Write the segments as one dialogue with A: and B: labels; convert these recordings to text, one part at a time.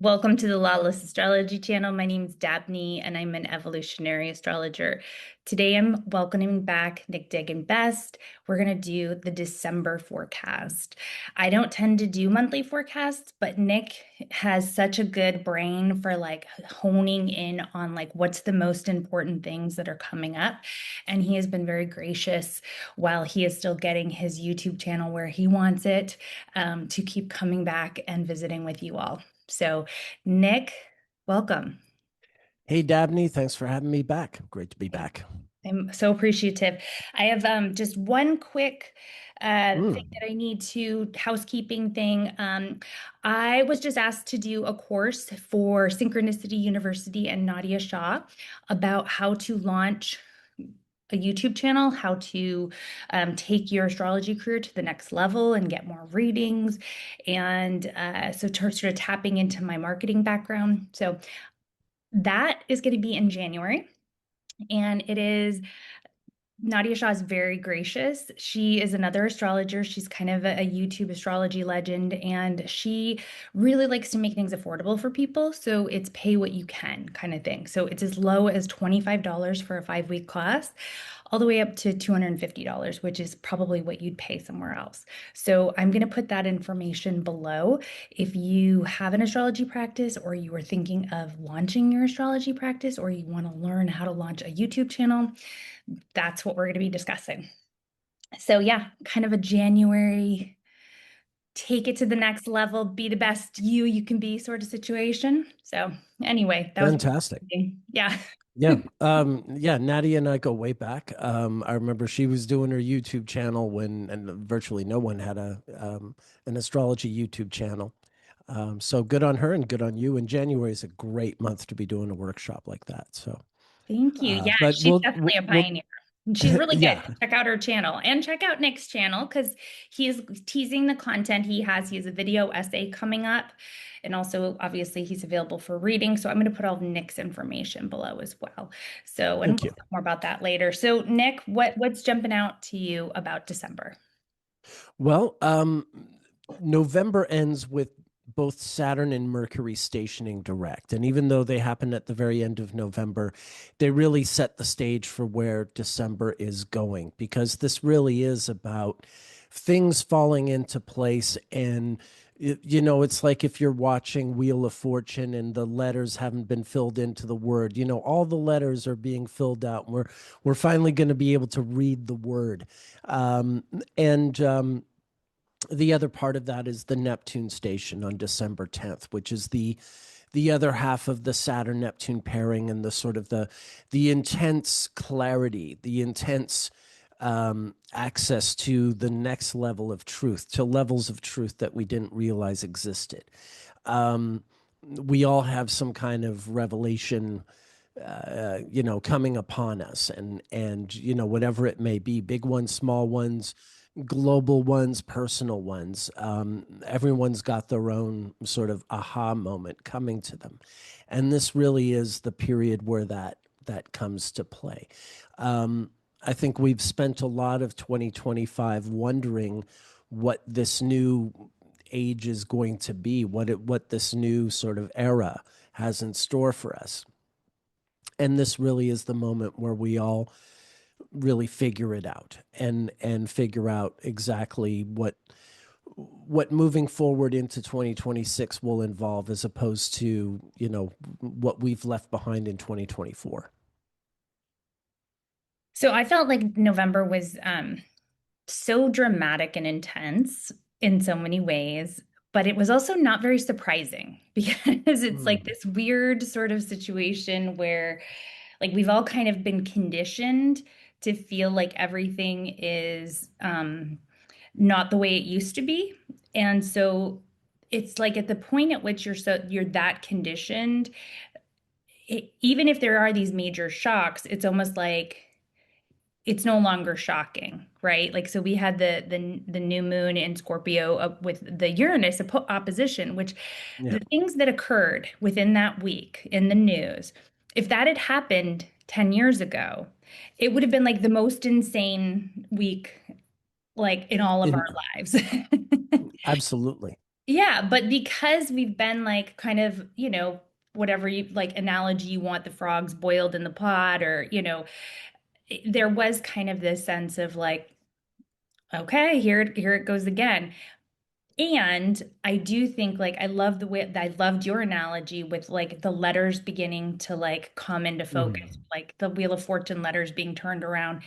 A: Welcome to the Lawless Astrology channel. My name is Dabney and I'm an evolutionary astrologer. Today I'm welcoming back Nick Dagan Best. We're going to do the December forecast. I don't tend to do monthly forecasts, but Nick has such a good brain for like honing in on like what's the most important things that are coming up. And he has been very gracious while he is still getting his YouTube channel where he wants it, to keep coming back and visiting with you all. So, Nick, welcome.
B: Hey, Dabney, thanks for having me back. Great to be back.
A: I'm so appreciative. I have just one quick thing
B: Mm,
A: that I need to housekeeping thing. I was just asked to do a course for Synchronicity University and Nadia Shah about how to launch a YouTube channel, how to take your astrology career to the next level and get more readings. And so, sort of tapping into my marketing background. So, that is going to be in January. And it is Nadia Shah is very gracious. She is another astrologer. She's kind of a YouTube astrology legend, and she really likes to make things affordable for people. So it's pay what you can kind of thing. So it's as low as $25 for a 5-week class, all the way up to $250, which is probably what you'd pay somewhere else. So I'm going to put that information below. If you have an astrology practice, or you are thinking of launching your astrology practice, or you want to learn how to launch a YouTube channel, that's what we're going to be discussing. So, yeah, kind of a January take it to the next level, be the best you can be sort of situation. So, anyway, that was
B: fantastic.
A: yeah.
B: Yeah. Nadia and I go way back. I remember she was doing her YouTube channel when, and virtually no one had an astrology YouTube channel. So good on her and good on you. And January is a great month to be doing a workshop like that. So,
A: Thank you. Yeah,
B: but
A: she's definitely a
B: we'll
A: pioneer. And she's really good.
B: yeah,
A: Check out her channel and check out Nick's channel because he is teasing the content he has. He has a video essay coming up. And also, obviously, he's available for reading. So I'm going to put all of Nick's information below as well. So, and
B: thank
A: we'll
B: you.
A: talk more about that later. So, Nick, what's jumping out to you about December?
B: Well, November ends with both Saturn and Mercury stationing direct. And even though they happen at the very end of November, they really set the stage for where December is going, because this really is about things falling into place. And it's like if you're watching Wheel of Fortune and the letters haven't been filled into the word. All the letters are being filled out, and we're finally going to be able to read the word. And The other part of that is the Neptune station on December 10th, which is the other half of the Saturn Neptune pairing, and the sort of the intense clarity, the intense access to the next level of truth, to levels of truth that we didn't realize existed. We all have some kind of revelation, coming upon us, and whatever it may be, big ones, small ones, global ones, personal ones. Everyone's got their own sort of aha moment coming to them, and this really is the period where that comes to play. I think we've spent a lot of 2025 wondering what this new age is going to be, what this new sort of era has in store for us. And this really is the moment where we all really figure it out, and figure out exactly what moving forward into 2026 will involve, as opposed to what we've left behind in 2024.
A: So I felt like November was so dramatic and intense in so many ways, but it was also not very surprising because it's like
B: Mm.
A: this weird sort of situation where like we've all kind of been conditioned to feel like everything is not the way it used to be. And so it's like at the point at which you're that conditioned, even if there are these major shocks, it's almost like it's no longer shocking, right? Like so we had the new moon in Scorpio with the Uranus opposition, which
B: Yeah.
A: the things that occurred within that week in the news, if that had happened 10 years ago, it would have been like the most insane week like in all of our
B: In
A: lives.
B: Absolutely.
A: Yeah, but because we've been like kind of, whatever you like analogy you want, the frogs boiled in the pot, or, there was kind of this sense of like, okay, here it goes again. And I do think like I love the way I loved your analogy with like the letters beginning to like come into focus,
B: Mhm.
A: like the Wheel of Fortune letters being turned around.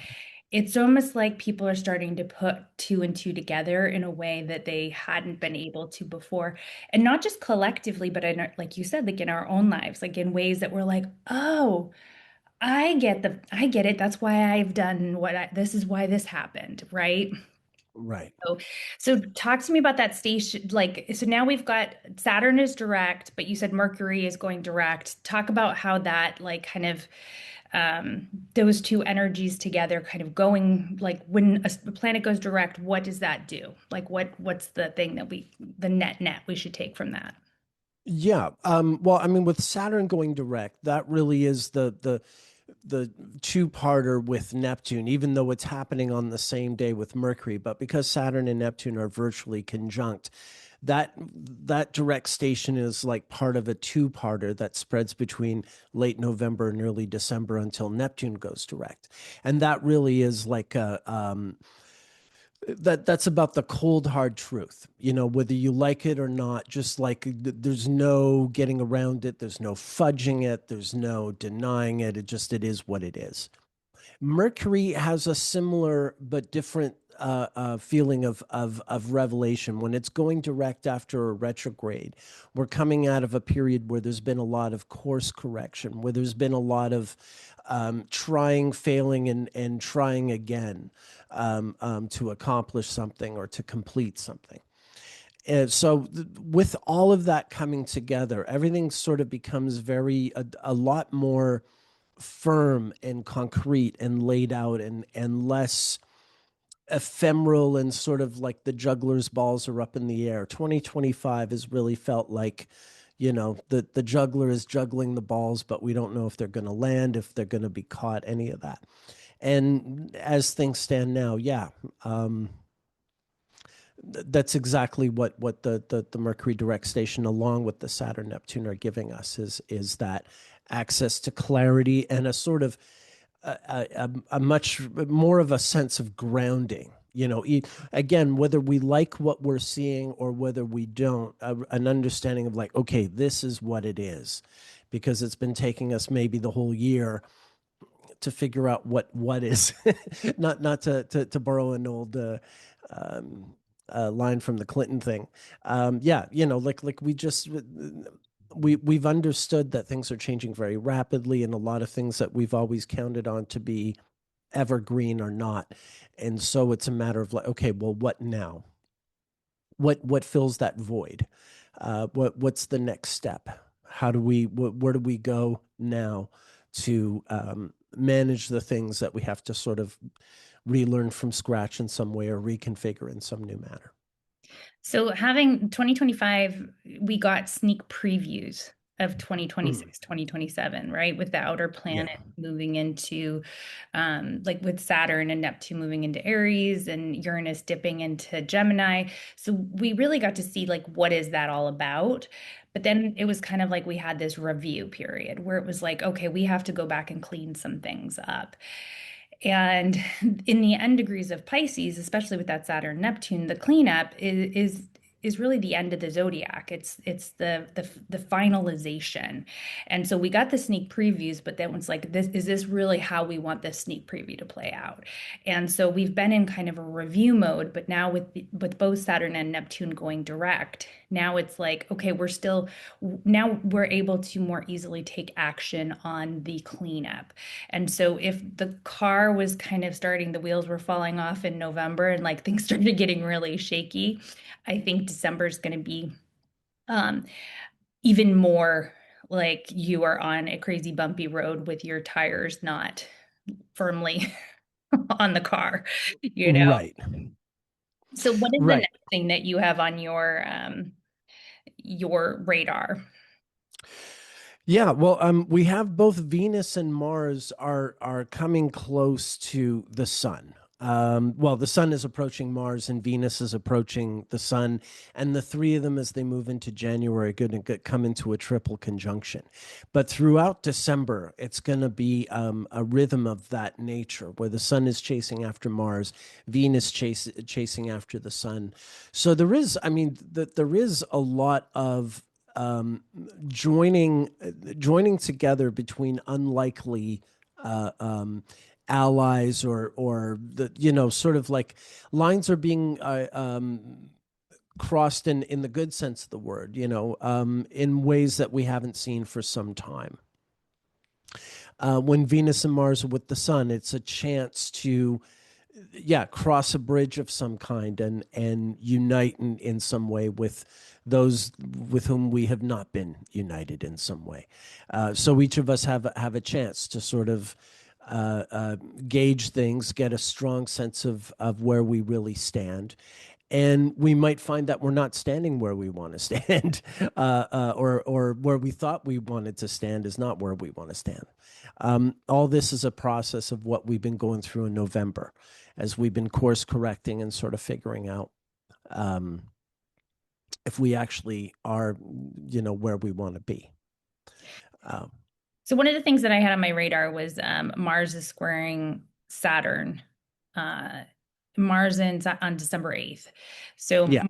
A: It's almost like people are starting to put two and two together in a way that they hadn't been able to before. And not just collectively, but like you said, like in our own lives, like in ways that we're like, oh, I get it. That's why I've done this is why this happened, right?
B: Right.
A: So, so talk to me about that station. Like, so now we've got Saturn is direct, but you said Mercury is going direct. Talk about how that, like, kind of those two energies together, kind of going like when a planet goes direct, what does that do? Like, what's the thing that the net we should take from that?
B: Yeah. Well, I mean, with Saturn going direct, that really is the two-parter with Neptune, even though it's happening on the same day with Mercury. But because Saturn and Neptune are virtually conjunct, that direct station is like part of a two-parter that spreads between late November and early December until Neptune goes direct. And that really is like a that's about the cold hard truth, whether you like it or not. Just like there's no getting around it, there's no fudging it, there's no denying it. It is what it is. Mercury has a similar but different feeling of revelation when it's going direct after a retrograde. We're coming out of a period where there's been a lot of course correction, where there's been a lot of trying, failing, and trying again to accomplish something or to complete something. And so, with all of that coming together, everything sort of becomes a lot more firm and concrete and laid out, and less ephemeral and sort of like the juggler's balls are up in the air. 2025 has really felt like, the juggler is juggling the balls, but we don't know if they're going to land, if they're going to be caught, any of that. And as things stand now, yeah, um, that's exactly what the Mercury direct station, along with the Saturn Neptune, are giving us, is that access to clarity and a sort of a much more of a sense of grounding. Again, whether we like what we're seeing or whether we don't, an understanding of like, okay, this is what it is, because it's been taking us maybe the whole year to figure out what is. Not to borrow an old um, line from the Clinton thing. Yeah, like we've understood that things are changing very rapidly, and a lot of things that we've always counted on to be evergreen are not. And so it's a matter of like, okay, well, what now? What fills that void? What's the next step? Where do we go now to manage the things that we have to sort of relearn from scratch in some way or reconfigure in some new manner?
A: So having 2025, we got sneak previews of
B: Mm,
A: 2026, 2027, right? With the outer
B: yeah.
A: planet moving into, like with Saturn and Neptune moving into Aries and Uranus dipping into Gemini. So we really got to see like, what is that all about? But then it was kind of like we had this review period where it was like, okay, we have to go back and clean some things up. And in the end degrees of Pisces, especially with that Saturn Neptune, the cleanup is really the end of the zodiac. It's the finalization. And so we got the sneak previews, but then it's like, this really how we want this sneak preview to play out? And so we've been in kind of a review mode, but now with both Saturn and Neptune going direct, now it's like, okay, now we're able to more easily take action on the cleanup. And so if the car was kind of starting, the wheels were falling off in November and like things started getting really shaky, I think December is going to be um, even more like you are on a crazy bumpy road with your tires not firmly on the car, you know?
B: Right.
A: So what is the
B: Right.
A: next thing that you have on your radar?
B: Yeah, well, we have both Venus and Mars are coming close to the sun. Well, the sun is approaching Mars and Venus is approaching the sun, and the three of them, as they move into January, are going to come into a triple conjunction. But throughout December, it's going to be a rhythm of that nature, where the sun is chasing after Mars, Venus chasing after the sun. So there is, I mean, there is a lot of um, joining joining together between unlikely. Uh, um, Allies or the sort of like lines are being crossed in the good sense of the word, in ways that we haven't seen for some time. When Venus and Mars are with the sun, it's a chance to cross a bridge of some kind and unite in some way with those with whom we have not been united in some way. So each of us have a chance to sort of gauge things, get a strong sense of where we really stand. And we might find that we're not standing where we want to stand, or where we thought we wanted to stand is not where we want to stand. All this is a process of what we've been going through in November, as we've been course correcting and sort of figuring out um, if we actually are, where we want to be. Um,
A: So one of the things that I had on my radar was Mars is squaring Saturn. Uh, on December 8th. So
B: yeah.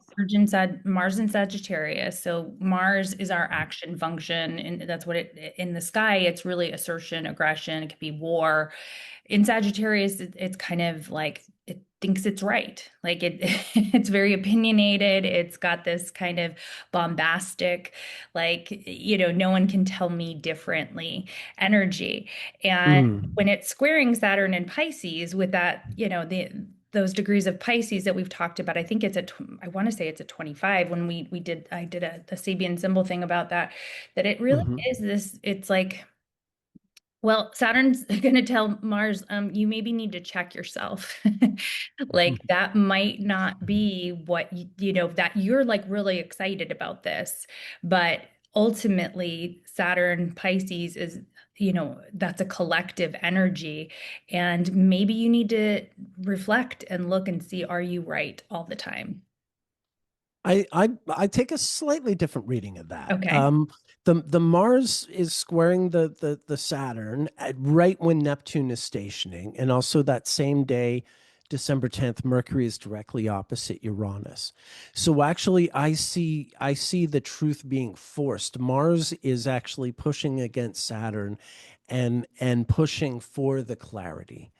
A: Mars in Sagittarius. So Mars is our action function, and that's what it in the sky. It's really assertion, aggression. It could be war. In Sagittarius, it's kind of like it thinks it's right. Like it, it's very opinionated. It's got this kind of bombastic, like, no one can tell me differently energy. And
B: Mm.
A: when it's squaring Saturn and Pisces with that, those degrees of Pisces that we've talked about, I think I want to say it's a 25 when I did a Sabian symbol thing about that it really
B: Hmm.
A: is this, it's like, well, Saturn's going to tell Mars, you maybe need to check yourself. Like that might not be what that you're like really excited about this, but ultimately Saturn Pisces is, that's a collective energy, and maybe you need to reflect and look and see, are you right all the time?
B: I take a slightly different reading of that.
A: Okay.
B: The Mars is squaring the Saturn right when Neptune is stationing, and also that same day, December 10th, Mercury is directly opposite Uranus. So actually, I see the truth being forced. Mars is actually pushing against Saturn, and pushing for the clarity.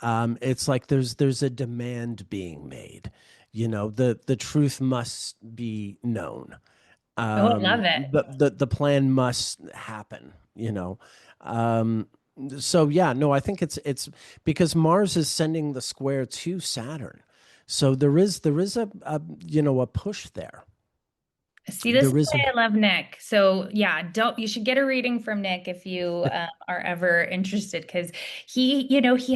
B: It's like there's a demand being made. The truth must be known.
A: Oh, I love it.
B: The plan must happen. Um, so yeah, no, I think it's because Mars is sending the square to Saturn, so there is a push there.
A: See, this is
B: There is a
A: why I love Nick. So yeah, don't you should get a reading from Nick if you are ever interested, because he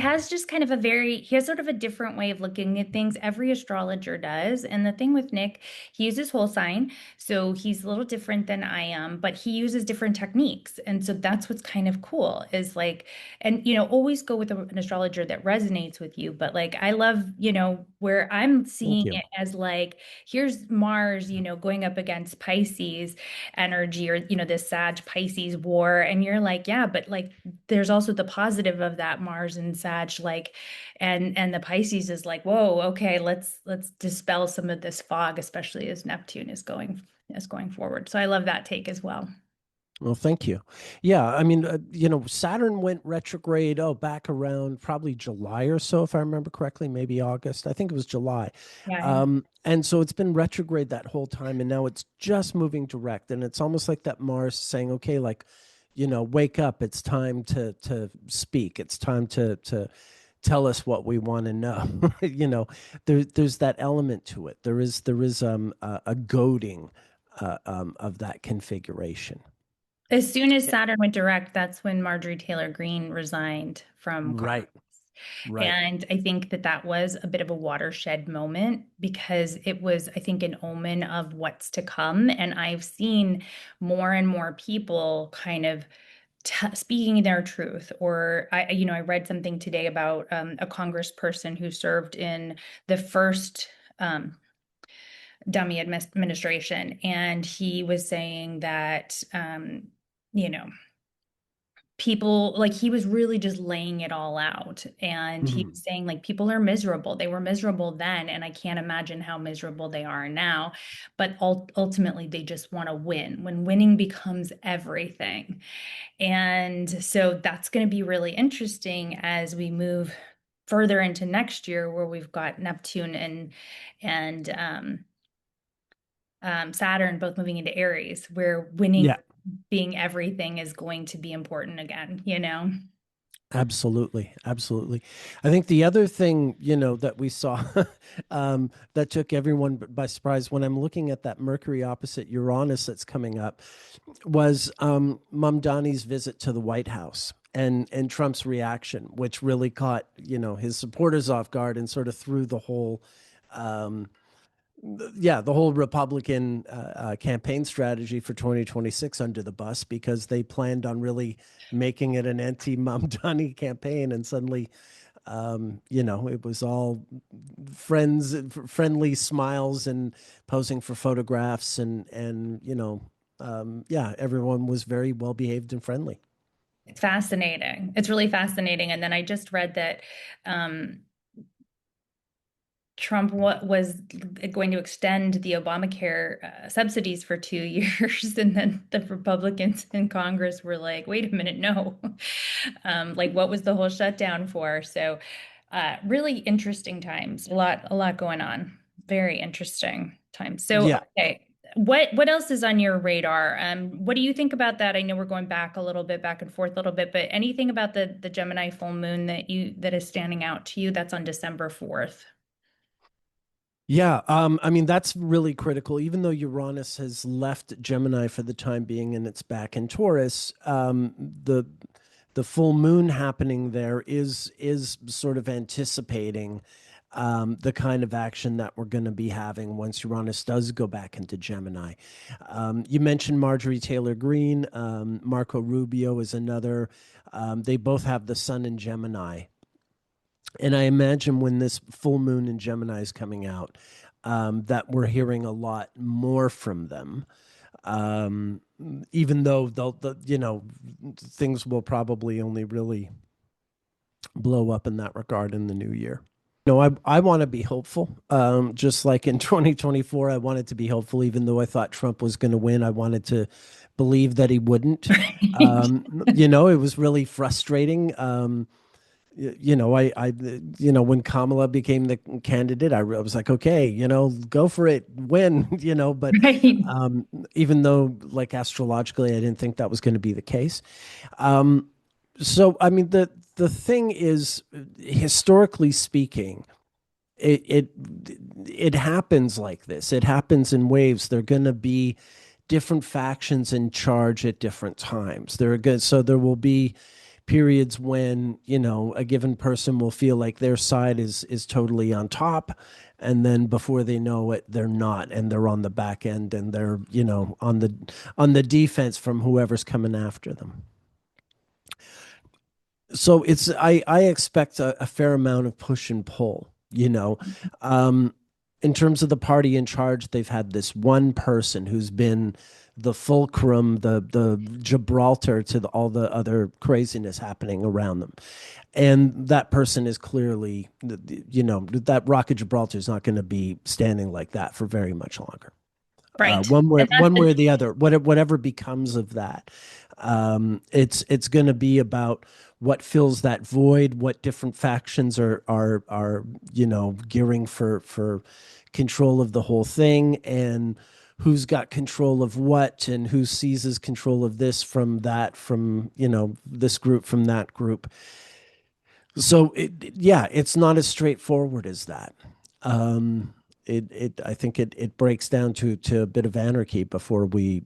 A: has just kind of he has sort of a different way of looking at things. Every astrologer does, and the thing with Nick, he uses whole sign, so he's a little different than I am, but he uses different techniques, and so that's what's kind of cool is like, and always go with an astrologer that resonates with you. But like, I love where I'm
B: thank
A: seeing
B: you.
A: it as like, here's Mars, going up against Pisces energy, or, this Sag Pisces war. And you're like, yeah, but like, there's also the positive of that Mars and Sag, like, and the Pisces is like, whoa, okay, let's dispel some of this fog, especially as Neptune is going forward. So I love that take as well.
B: Well, thank you. Yeah, I mean, Saturn went retrograde, back around probably July or so, if I remember correctly, maybe August. I think it was July.
A: Yeah.
B: And so it's been retrograde that whole time, and now it's just moving direct. And it's almost like that Mars saying, okay, like, wake up. It's time to speak. It's time to tell us what we want to know. There's that element to it. There is a goading of that configuration.
A: As soon as Saturn went direct, that's when Marjorie Taylor Greene resigned from Congress.
B: Right, right.
A: And I think that was a bit of a watershed moment because it was, I think, an omen of what's to come. And I've seen more and more people kind of speaking their truth. Or I read something today about a congressperson who served in the first dummy administration, and he was saying that you know people, like, he was really just laying it all out, and he
B: Mhm.
A: was saying, like, people are miserable. They were miserable then, and I can't imagine how miserable they are now, but ultimately they just want to win, when winning becomes everything. And so that's going to be really interesting as we move further into next year, where we've got Neptune and Saturn both moving into Aries, where winning
B: Yeah.
A: being everything is going to be important again, you know?
B: Absolutely, absolutely. I think the other thing, that we saw that took everyone by surprise when I'm looking at that Mercury opposite Uranus that's coming up was Mamdani's visit to the White House and Trump's reaction, which really caught, his supporters off guard and sort of threw the whole um, the whole Republican campaign strategy for 2026 under the bus because they planned on really making it an anti-Mamdani campaign, and suddenly, it was all friendly smiles and posing for photographs, and yeah, everyone was very well behaved and friendly.
A: It's fascinating. It's really fascinating. And then I just read that um, Trump was going to extend the Obamacare subsidies for 2 years, and then the Republicans in Congress were like, "Wait a minute, no!" Like, what was the whole shutdown for? So, really interesting times. A lot going on. Very interesting times. So,
B: Yeah.
A: okay, what else is on your radar? What do you think about that? I know we're going back a little bit, back and forth a little bit, but anything about the Gemini full moon that is standing out to you? That's on December 4th.
B: Yeah, I mean that's really critical. Even though Uranus has left Gemini for the time being and it's back in Taurus, the full moon happening there is sort of anticipating the kind of action that we're going to be having once Uranus does go back into Gemini. You mentioned Marjorie Taylor Greene, Marco Rubio is another. They both have the sun in Gemini. And I imagine when this full moon in Gemini is coming out, that we're hearing a lot more from them. Um, Even though things will probably only really blow up in that regard in the new year. No, I want to be hopeful. Just like in 2024, I wanted to be hopeful, even though I thought Trump was going to win. I wanted to believe that he wouldn't. It was really frustrating. When Kamala became the candidate, I was like, okay, go for it, win, but
A: Right.
B: um, even though, like, astrologically, I didn't think that was going to be the case. Um, so, I mean, the thing is, historically speaking, it it it happens like this. It happens in waves. There are going to be different factions in charge at different times. There will be periods when a given person will feel like their side is totally on top, and then before they know it, they're not, and they're on the back end, and they're on the defense from whoever's coming after them. So I expect a fair amount of push and pull. Um, in terms of the party in charge, they've had this one person who's been the fulcrum, the Gibraltar to all the other craziness happening around them, and that person is clearly, that Rock of Gibraltar is not going to be standing like that for very much longer.
A: Right.
B: One way,
A: And that's
B: one way or the other, whatever becomes of that, it's going to be about what fills that void, what different factions are gearing for control of the whole thing, and who's got control of what, and who seizes control of this from that, from this group from that group. So yeah, it's not as straightforward as that. Um, I think it breaks down to a bit of anarchy before we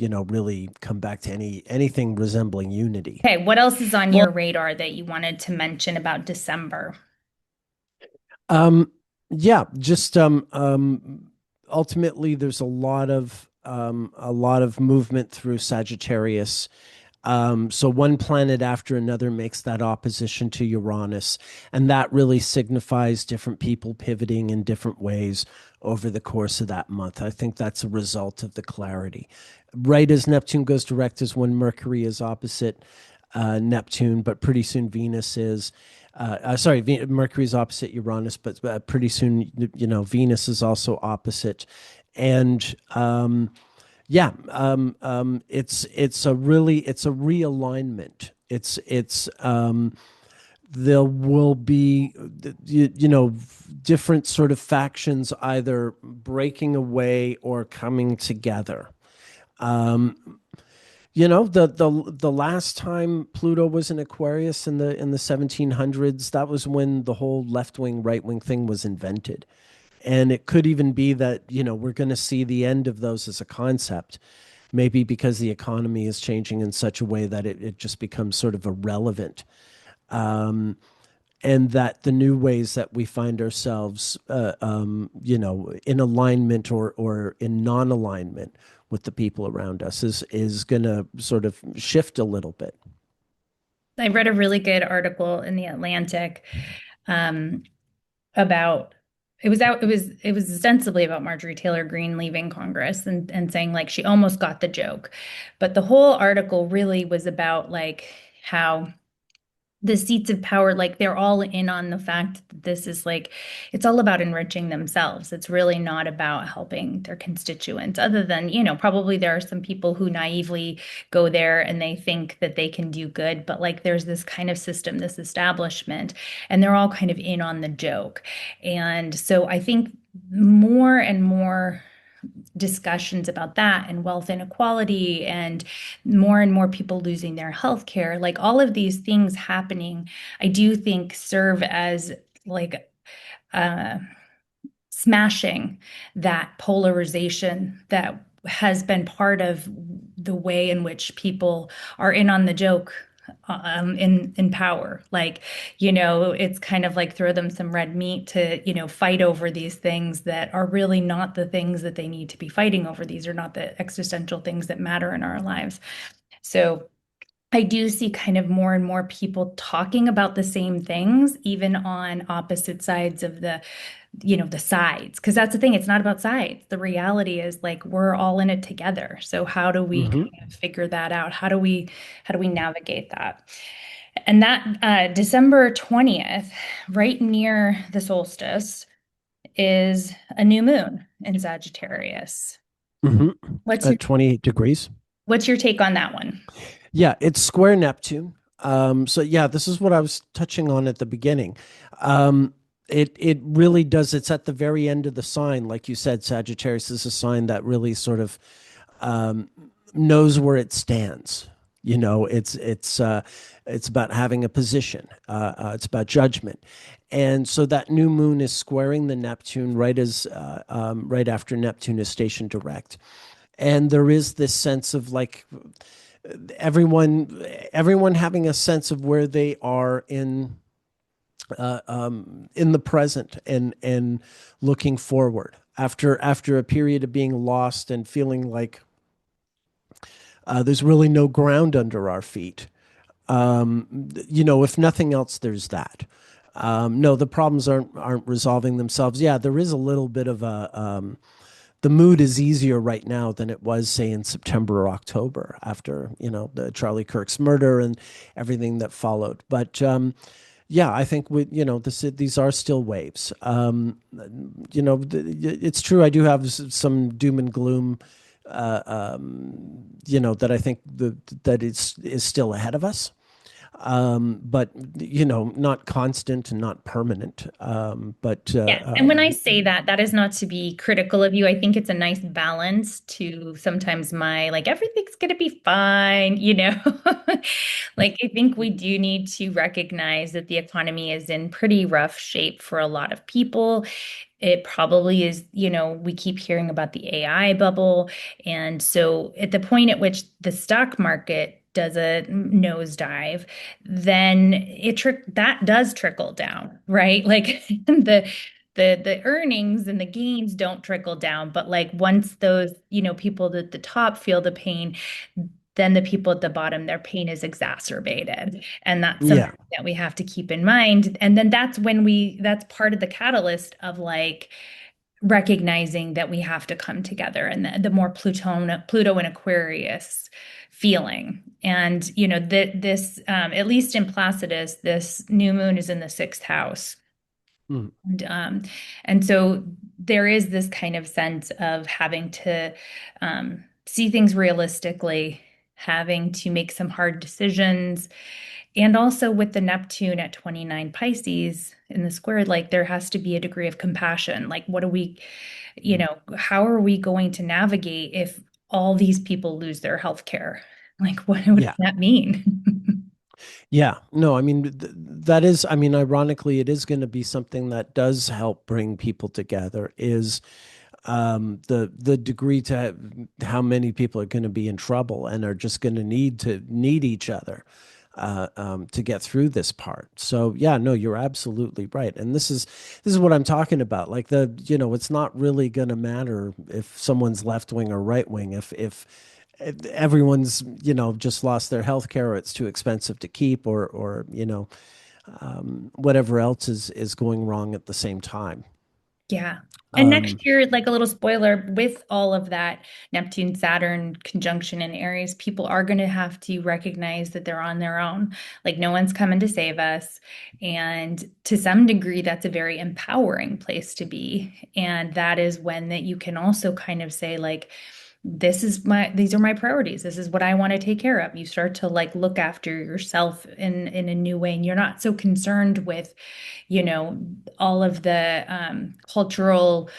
B: really come back to anything resembling unity.
A: okay. What else is on your radar that you wanted to mention about December?
B: Um, yeah, just ultimately there's a lot of movement through Sagittarius. So one planet after another makes that opposition to Uranus, and that really signifies different people pivoting in different ways over the course of that month. I think that's a result of the clarity. Right as Neptune goes direct is when Mercury is opposite Neptune, but pretty soon Venus is. Sorry, Mercury is opposite Uranus, but pretty soon, Venus is also opposite, and it's a realignment. There will be different sort of factions either breaking away or coming together. The last time Pluto was in Aquarius in the 1700s, that was when the whole left wing right wing thing was invented. And it could even be that, we're going to see the end of those as a concept, maybe because the economy is changing in such a way that it just becomes sort of irrelevant. And that the new ways that we find ourselves, in alignment or in non alignment with the people around us is going to sort of shift a little bit.
A: I read a really good article in the Atlantic um, about it was ostensibly about Marjorie Taylor Greene leaving Congress and saying like she almost got the joke. But the whole article really was about like how the seats of power, like they're all in on the fact that this is like, it's all about enriching themselves. It's really not about helping their constituents, other than, probably there are some people who naively go there and they think that they can do good. But like there's this kind of system, this establishment, and they're all kind of in on the joke. And so I think more and more discussions about that and wealth inequality and more people losing their health care, like all of these things happening, I do think serve as like uh, smashing that polarization that has been part of the way in which people are in on the joke in power. Like, it's kind of like throw them some red meat to, fight over these things that are really not the things that they need to be fighting over. These are not the existential things that matter in our lives. So I do see kind of more and more people talking about the same things, even on opposite sides of the sides. Because that's the thing, it's not about sides. The reality is like we're all in it together. So how do we
B: Mm-hmm.
A: kind of figure that out? How do we navigate that? And that December 20th, right near the solstice, is a new moon in Sagittarius.
B: Mm-hmm.
A: What's your
B: At 28 degrees.
A: what's your take on that one?
B: Yeah, it's square Neptune. So yeah, this is what I was touching on at the beginning. It really does. It's at the very end of the sign, like you said. Sagittarius is a sign that really sort of um, knows where it stands. It's about having a position. It's about judgment, and so that new moon is squaring the Neptune right after Neptune is stationed direct, and there is this sense of like everyone having a sense of where they are in the present and looking forward after a period of being lost and feeling like there's really no ground under our feet. If nothing else, there's that. No, the problems aren't resolving themselves. Yeah, there is a little bit of the mood is easier right now than it was, say, in September or October after, the Charlie Kirk's murder and everything that followed. But yeah, I think these are still waves. It's true. I do have some doom and gloom, that I think that is still ahead of us. But not constant and not permanent. But
A: Yeah. And when I say that, that is not to be critical of you. I think it's a nice balance to sometimes my like everything's gonna be fine. Like I think we do need to recognize that the economy is in pretty rough shape for a lot of people. It probably is, we keep hearing about the AI bubble. And so at the point at which the stock market does a nosedive, then that does trickle down, right? Like the earnings and the gains don't trickle down, but like once those, people at the top feel the pain, then the people at the bottom, their pain is exacerbated. And that's
B: Yeah.
A: something that we have to keep in mind. And then that's part of the catalyst of like recognizing that we have to come together, and the more Pluto and Aquarius feeling. And, this, at least in Placidus, this new moon is in the sixth house.
B: Mm.
A: And, um, and so there is this kind of sense of having to see things realistically, having to make some hard decisions. And also with the Neptune at 29 Pisces in the square, like there has to be a degree of compassion. Like, how are we going to navigate if all these people lose their health care? Like, what does
B: Yeah.
A: that mean?
B: Yeah, no, I mean that is, I mean, ironically, it is going to be something that does help bring people together. Is the degree to how many people are going to be in trouble and are just going to need each other to get through this part. So yeah, no, you're absolutely right, and this is what I'm talking about. Like it's not really going to matter if someone's left wing or right wing if everyone's just lost their health care or it's too expensive to keep or whatever else is going wrong at the same time.
A: Yeah. And
B: Um,
A: next year, like a little spoiler, with all of that Neptune Saturn conjunction in Aries, people are going to have to recognize that they're on their own. Like no one's coming to save us. And to some degree, that's a very empowering place to be. And that is when that you can also kind of say, like, these are my priorities. This is what I want to take care of. You start to like look after yourself in a new way, and you're not so concerned with, you know, all of the cultural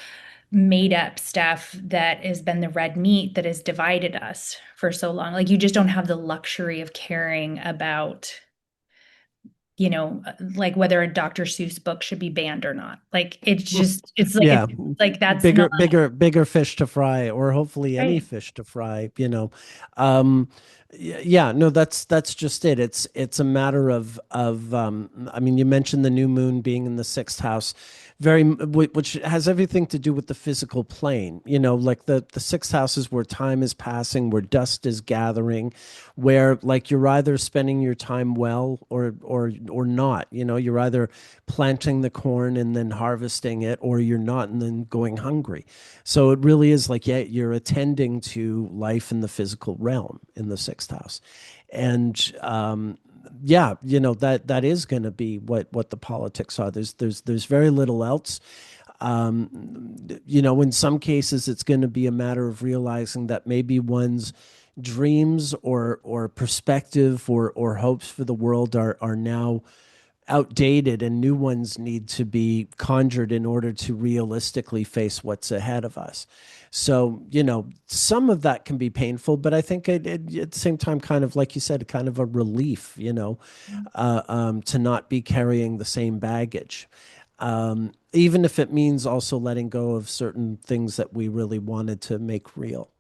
A: made up stuff that has been the red meat that has divided us for so long. Like you just don't have the luxury of caring about, like whether a Dr. Seuss book should be banned or not. Like
B: yeah,
A: it's like that's not
B: bigger fish to fry, or hopefully any
A: right.
B: fish to fry. Um, yeah, no, that's just it. It's a matter of I mean, you mentioned the new moon being in the sixth house, which has everything to do with the physical plane. Like the sixth house is where time is passing, where dust is gathering, where like you're either spending your time well or not. You're either planting the corn and then harvesting it, or you're not and then going hungry. So it really is like, yeah, you're attending to life in the physical realm in the sixth house. And yeah, that is going to be what the politics are. There's very little else. In some cases, it's going to be a matter of realizing that maybe one's dreams or perspective or hopes for the world are now outdated, and new ones need to be conjured in order to realistically face what's ahead of us. So, some of that can be painful, but I think at the same time, kind of like you said, kind of a relief, to not be carrying the same baggage. Even if it means also letting go of certain things that we really wanted to make real.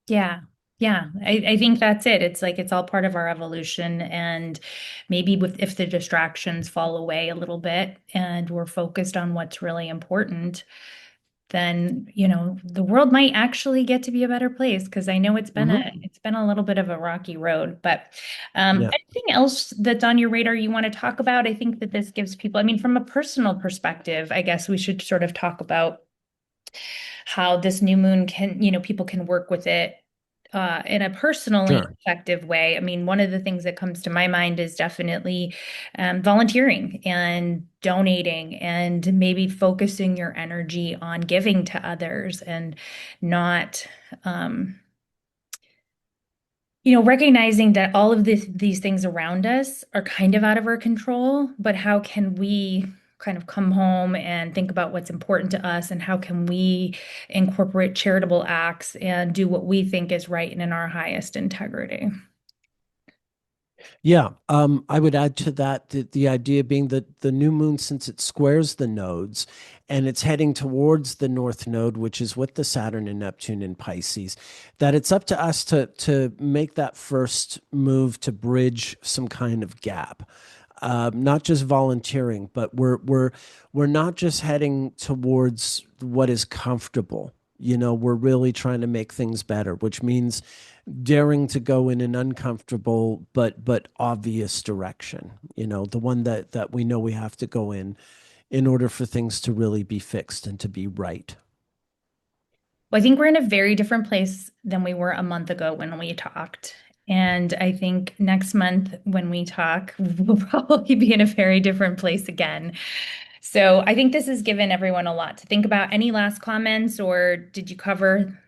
A: Yeah. Yeah. I think that's it. It's like it's all part of our evolution. And maybe if the distractions fall away a little bit and we're focused on what's really important, then, the world might actually get to be a better place. Because I know
B: Hmm.
A: it's been a little bit of a rocky road. But
B: Yeah,
A: anything else that's on your radar you want to talk about? I think that this gives people, I mean, from a personal perspective, I guess we should sort of talk about how this new moon can, people can work with it in a personally
B: sure.
A: effective way. I mean, one of the things that comes to my mind is definitely volunteering and donating and maybe focusing your energy on giving to others and not, um, recognizing that all of these things around us are kind of out of our control, but how can we kind of come home and think about what's important to us and how can we incorporate charitable acts and do what we think is right and in our highest integrity?
B: Yeah, I would add to that the idea being that the new moon, since it squares the nodes and it's heading towards the north node, which is with the Saturn and Neptune in Pisces, that it's up to us to make that first move to bridge some kind of gap. Not just volunteering, but we're not just heading towards what is comfortable. we're really trying to make things better, which means daring to go in an uncomfortable but obvious direction, the one that we know we have to go in order for things to really be fixed and to be right.
A: Well, I think we're in a very different place than we were a month ago when we talked. And I think next month when we talk, we'll probably be in a very different place again. So I think this has given everyone a lot to think about. Any last comments, or did you cover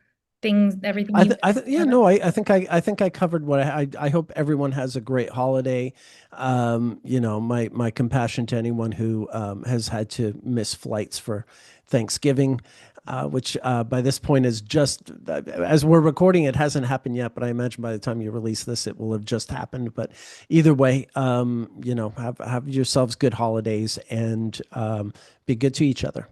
A: everything you wanted to
B: Yeah,
A: cover?
B: no, I think I covered what I hope everyone has a great holiday. My compassion to anyone who has had to miss flights for Thanksgiving, which by this point is just as we're recording, it hasn't happened yet, but I imagine by the time you release this, it will have just happened. But either way, have yourselves good holidays and be good to each other.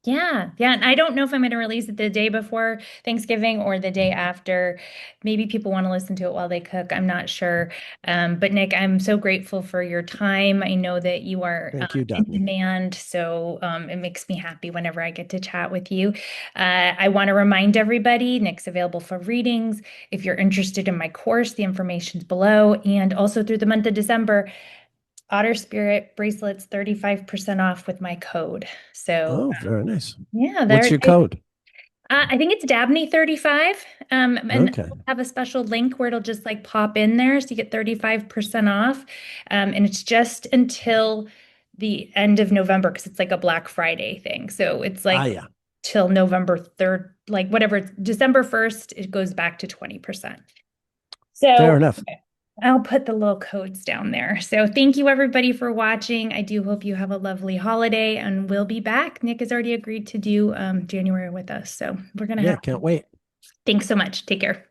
A: Yeah, yeah. And I don't know if I'm going to release it the day before Thanksgiving or the day after. Maybe people want to listen to it while they cook. I'm not sure. But Nick, I'm so grateful for your time. I know that you are
B: Thank you,
A: in
B: Dabney.
A: demand, so it makes me happy whenever I get to chat with you. I want to remind everybody, Nick's available for readings. If you're interested in my course, the information's below. And also through the month of December, Otter Spirit bracelets 35% off with my code. So
B: Oh, very nice.
A: yeah,
B: What's
A: there.
B: your code?
A: I think it's Dabney 35. And
B: Okay.
A: we'll have a special link where it'll just like pop in there so you get 35% off. And it's just until the end of November because it's like a Black Friday thing. So it's
B: Ah,
A: like
B: yeah.
A: till November 3rd, like whatever, December 1st, it goes back to 20%.
B: Fair
A: So
B: enough.
A: I'll put the little codes down there. So thank you everybody for watching. I do hope you have a lovely holiday and we'll be back. Nick has already agreed to do January with us. So we're gonna
B: Yeah,
A: have
B: can't wait.
A: thanks so much. Take care.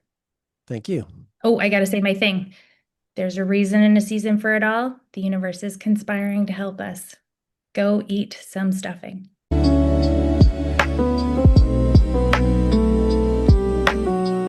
B: Thank you.
A: Oh, I gotta say my thing. There's a reason and a season for it all. The universe is conspiring to help us. Go eat some stuffing.